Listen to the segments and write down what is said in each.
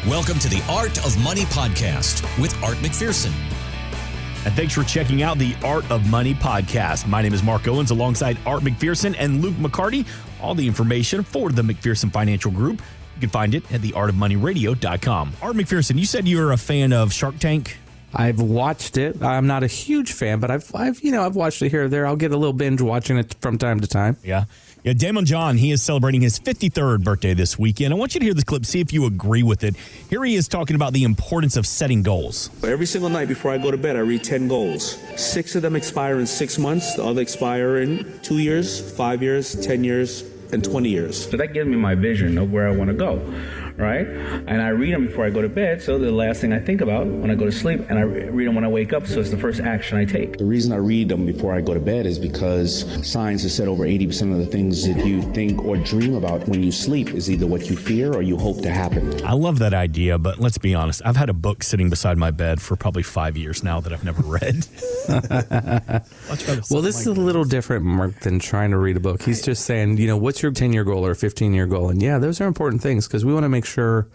Welcome to the Art of Money podcast with Art McPherson. And thanks for checking out the Art of Money podcast. My name is Mark Owens alongside Art McPherson and Luke McCarty. All the information for the McPherson Financial Group, you can find it at theartofmoneyradio.com. Art McPherson, you said you're a fan of Shark Tank. I've watched it. I'm not a huge fan, but I've watched it here or there. I'll get a little binge watching it from time to time. Yeah, Damon John, he is celebrating his 53rd birthday this weekend. I want you to hear this clip, see if you agree with it. Here he is talking about the importance of setting goals. Every single night before I go to bed, I read 10 goals. 6 of them expire in 6 months. The other expire in 2 years, 5 years, 10 years, and 20 years. So that gives me my vision of where I want to go, right? And I read them before I go to bed, so they're the last thing I think about when I go to sleep, and I read them when I wake up, so it's the first action I take. The reason I read them before I go to bed is because science has said over 80% of the things that you think or dream about when you sleep is either what you fear or you hope to happen. I love that idea, but let's be honest. I've had a book sitting beside my bed for probably 5 years now that I've never read. Well, this is a little different, Mark, than trying to read a book. He's just saying, what's your 10-year goal or 15-year goal? And yeah, those are important things because we want to make sure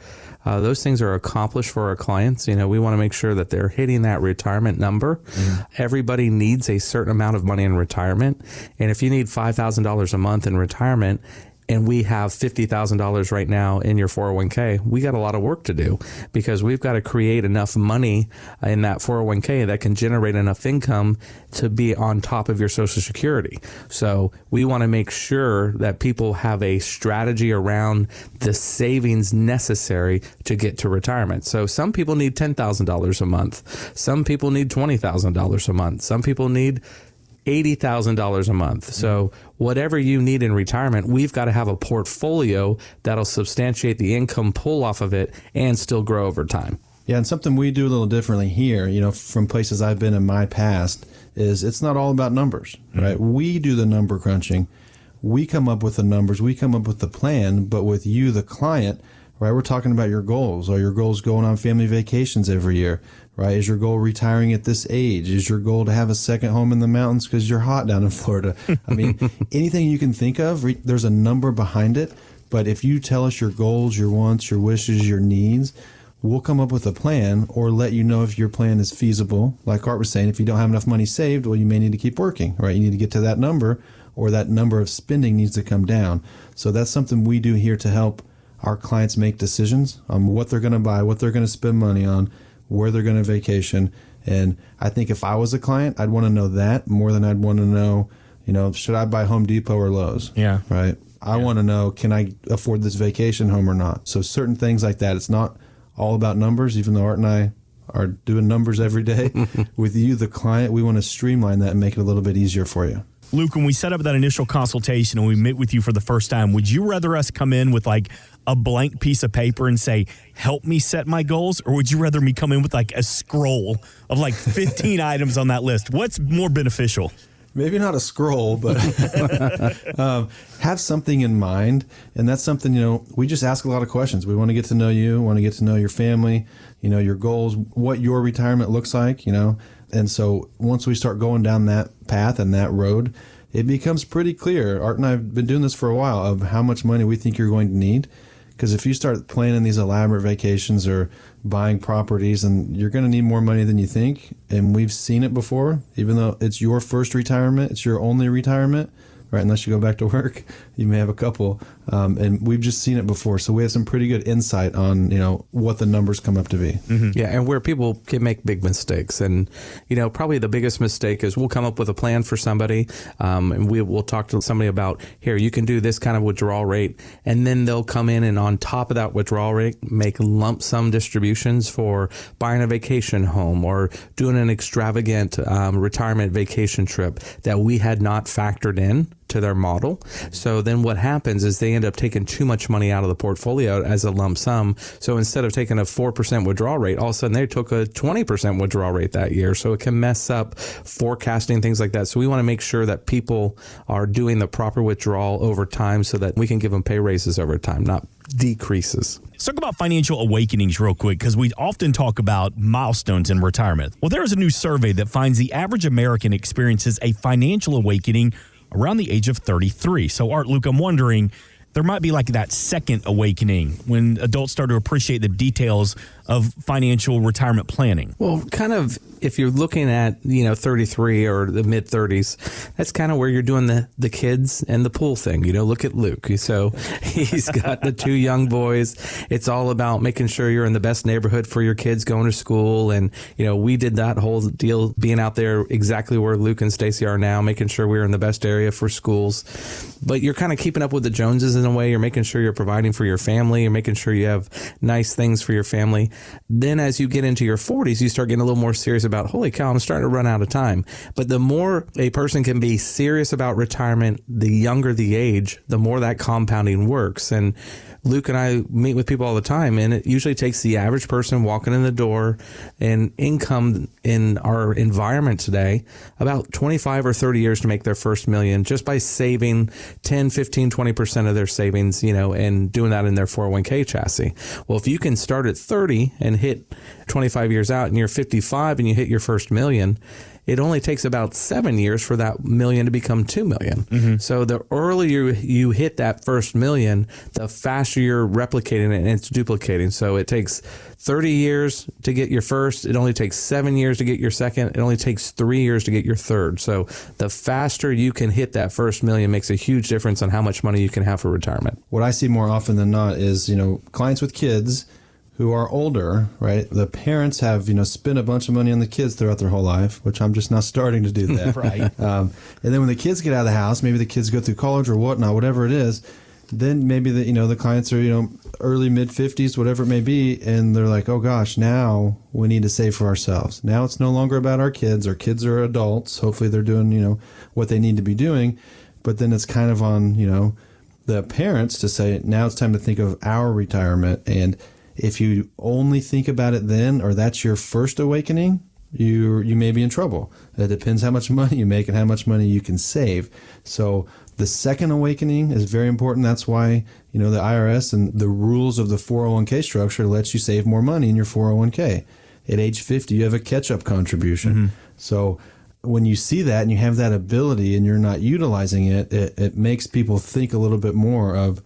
those things are accomplished for our clients. We want to make sure that they're hitting that retirement number. Mm-hmm. Everybody needs a certain amount of money in retirement. And if you need $5,000 a month in retirement, and we have $50,000 right now in your 401k, we got a lot of work to do because we've got to create enough money in that 401k that can generate enough income to be on top of your Social Security. So we want to make sure that people have a strategy around the savings necessary to get to retirement. So some people need $10,000 a month. Some people need $20,000 a month. Some people need $80,000 a month. So whatever you need in retirement, we've got to have a portfolio that'll substantiate the income pull off of it and still grow over time. Yeah, and something we do a little differently here, from places I've been in my past, is it's not all about numbers, right? We do the number crunching. We come up with the numbers. We come up with the plan, but with you, the client, right, we're talking about your goals. Are your goals going on family vacations every year? Right? Is your goal retiring at this age? Is your goal to have a second home in the mountains because you're hot down in Florida? I mean, anything you can think of, there's a number behind it. But if you tell us your goals, your wants, your wishes, your needs, we'll come up with a plan or let you know if your plan is feasible. Like Art was saying, if you don't have enough money saved, well, you may need to keep working, right? You need to get to that number or that number of spending needs to come down. So that's something we do here to help our clients make decisions on what they're going to buy, what they're going to spend money on, where they're going to vacation. And I think if I was a client, I'd want to know that more than I'd want to know, should I buy Home Depot or Lowe's? Yeah. Right. I want to know, can I afford this vacation home or not? So certain things like that. It's not all about numbers, even though Art and I are doing numbers every day. With you, the client, we want to streamline that and make it a little bit easier for you. Luke, when we set up that initial consultation and we meet with you for the first time, would you rather us come in with like a blank piece of paper and say, help me set my goals? Or would you rather me come in with like a scroll of like 15 items on that list? What's more beneficial? Maybe not a scroll, but have something in mind. And that's something, we just ask a lot of questions. We want to get to know you, want to get to know your family, your goals, what your retirement looks like, And so once we start going down that path and that road, it becomes pretty clear. Art and I have been doing this for a while of how much money we think you're going to need. Because if you start planning these elaborate vacations or buying properties, and you're going to need more money than you think. And we've seen it before, even though it's your first retirement, it's your only retirement, right? Unless you go back to work, you may have a couple. And we've just seen it before. So we have some pretty good insight on, what the numbers come up to be. Mm-hmm. Yeah, and where people can make big mistakes. And, probably the biggest mistake is we'll come up with a plan for somebody, and we'll talk to somebody about, here, you can do this kind of withdrawal rate. And then they'll come in and on top of that withdrawal rate, make lump sum distributions for buying a vacation home or doing an extravagant retirement vacation trip that we had not factored in to their model. So then what happens is they end up taking too much money out of the portfolio as a lump sum. So instead of taking a 4% withdrawal rate, all of a sudden they took a 20% withdrawal rate that year. So it can mess up forecasting, things like that. So we want to make sure that people are doing the proper withdrawal over time so that we can give them pay raises over time, not decreases. Let's talk about financial awakenings real quick, because we often talk about milestones in retirement. Well, there is a new survey that finds the average American experiences a financial awakening around the age of 33. So, Art, Luke, I'm wondering, there might be like that second awakening when adults start to appreciate the details of financial retirement planning. Well, kind of, if you're looking at, 33 or the mid 30s, that's kind of where you're doing the kids and the pool thing. Look at Luke. So he's got the 2 young boys. It's all about making sure you're in the best neighborhood for your kids going to school. And, we did that whole deal being out there exactly where Luke and Stacy are now, making sure we're in the best area for schools. But you're kind of keeping up with the Joneses in a way. You're making sure you're providing for your family. You're making sure you have nice things for your family. Then as you get into your 40s, you start getting a little more serious about, holy cow, I'm starting to run out of time. But the more a person can be serious about retirement, the younger the age, the more that compounding works. And Luke and I meet with people all the time, and it usually takes the average person walking in the door and income in our environment today about 25 or 30 years to make their first million just by saving 10, 15, 20% of their savings, and doing that in their 401k chassis. Well, if you can start at 30 and hit 25 years out and you're 55 and you hit your first million, it only takes about 7 years for that million to become 2 million. Mm-hmm. So the earlier you hit that first million, the faster you're replicating it and it's duplicating. So it takes 30 years to get your first. It only takes 7 years to get your second. It only takes 3 years to get your third. So the faster you can hit that first million makes a huge difference on how much money you can have for retirement. What I see more often than not is, clients with kids who are older, right? The parents have, spent a bunch of money on the kids throughout their whole life, which I'm just now starting to do that. Right. And then when the kids get out of the house, maybe the kids go through college or whatnot, whatever it is, then maybe the clients are, early, mid 50s, whatever it may be. And they're like, oh gosh, now we need to save for ourselves. Now it's no longer about our kids. Our kids are adults. Hopefully they're doing, what they need to be doing. But then it's kind of on, the parents to say, now it's time to think of our retirement. And if you only think about it then, or that's your first awakening, you may be in trouble. It depends how much money you make and how much money you can save. So the second awakening is very important. That's why, the IRS and the rules of the 401k structure lets you save more money in your 401k. At age 50, you have a catch-up contribution. Mm-hmm. So when you see that and you have that ability and you're not utilizing it, it makes people think a little bit more of,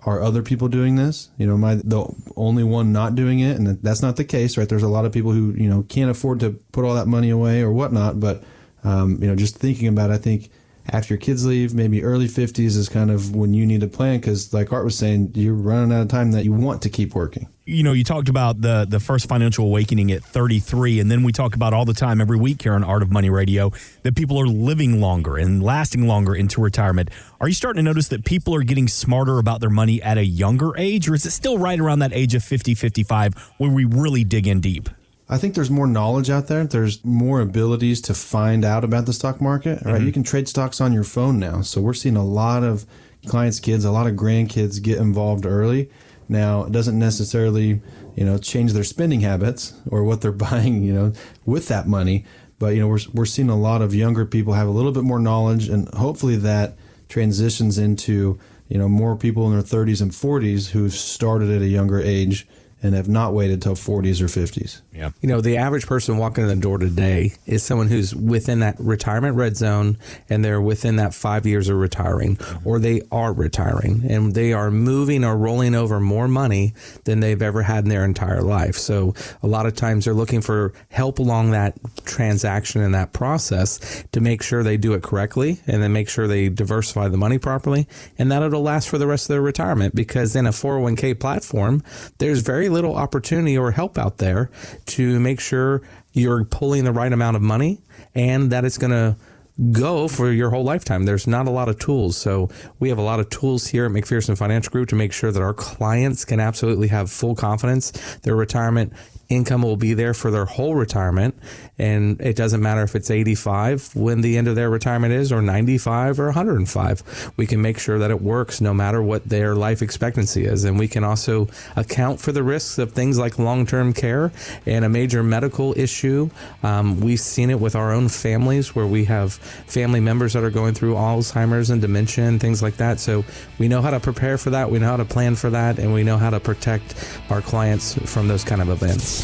are other people doing this? Am I the only one not doing it? And that's not the case, right? There's a lot of people who, can't afford to put all that money away or whatnot. But, just thinking about it, I think after your kids leave, maybe early 50s is kind of when you need to plan. Because like Art was saying, you're running out of time that you want to keep working. You talked about the first financial awakening at 33, and then we talk about all the time every week here on Art of Money Radio that people are living longer and lasting longer into retirement. Are you starting to notice that people are getting smarter about their money at a younger age, or is it still right around that age of 50, 55 where we really dig in deep? I think there's more knowledge out there. There's more abilities to find out about the stock market. Right? Mm-hmm. You can trade stocks on your phone now. So we're seeing a lot of clients' kids, a lot of grandkids get involved early. Now, it doesn't necessarily, change their spending habits or what they're buying, with that money. But, we're seeing a lot of younger people have a little bit more knowledge, and hopefully that transitions into, more people in their 30s and 40s who've started at a younger age and have not waited till 40s or 50s. Yeah. The average person walking in the door today is someone who's within that retirement red zone, and they're within that 5 years of retiring, or they are retiring, and they are moving or rolling over more money than they've ever had in their entire life. So a lot of times they're looking for help along that transaction and that process to make sure they do it correctly, and then make sure they diversify the money properly, and that it'll last for the rest of their retirement. Because in a 401k platform, there's very little opportunity or help out there to make sure you're pulling the right amount of money and that it's going to go for your whole lifetime. There's not a lot of tools. So we have a lot of tools here at McPherson Financial Group to make sure that our clients can absolutely have full confidence their retirement income will be there for their whole retirement. And it doesn't matter if it's 85 when the end of their retirement is, or 95 or 105. We can make sure that it works no matter what their life expectancy is. And we can also account for the risks of things like long-term care and a major medical issue. We've seen it with our own families where we have family members that are going through Alzheimer's and dementia and things like that. So we know how to prepare for that. We know how to plan for that. And we know how to protect our clients from those kind of events.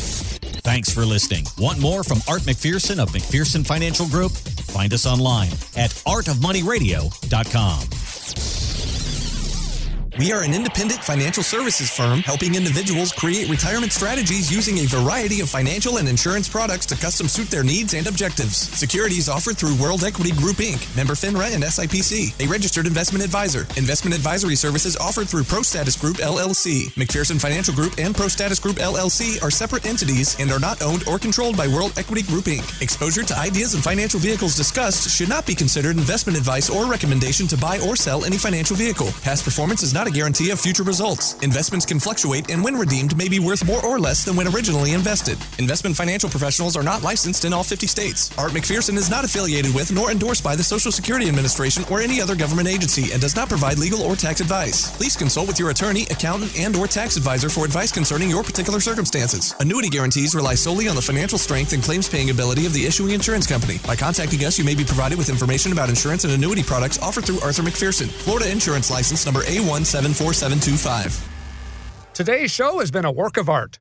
Thanks for listening. Want more from Art McPherson of McPherson Financial Group? Find us online at artofmoneyradio.com. We are an independent financial services firm helping individuals create retirement strategies using a variety of financial and insurance products to custom suit their needs and objectives. Securities offered through World Equity Group, Inc., member FINRA and SIPC, a registered investment advisor. Investment advisory services offered through ProStatus Group, LLC. McPherson Financial Group and ProStatus Group, LLC are separate entities and are not owned or controlled by World Equity Group, Inc. Exposure to ideas and financial vehicles discussed should not be considered investment advice or recommendation to buy or sell any financial vehicle. Past performance is not a guarantee of future results. Investments can fluctuate and when redeemed may be worth more or less than when originally invested. Investment financial professionals are not licensed in all 50 states. Art McPherson is not affiliated with nor endorsed by the Social Security Administration or any other government agency and does not provide legal or tax advice. Please consult with your attorney, accountant, and or tax advisor for advice concerning your particular circumstances. Annuity guarantees rely solely on the financial strength and claims paying ability of the issuing insurance company. By contacting us, you may be provided with information about insurance and annuity products offered through Arthur McPherson. Florida Insurance License number A174725. Today's show has been a work of art.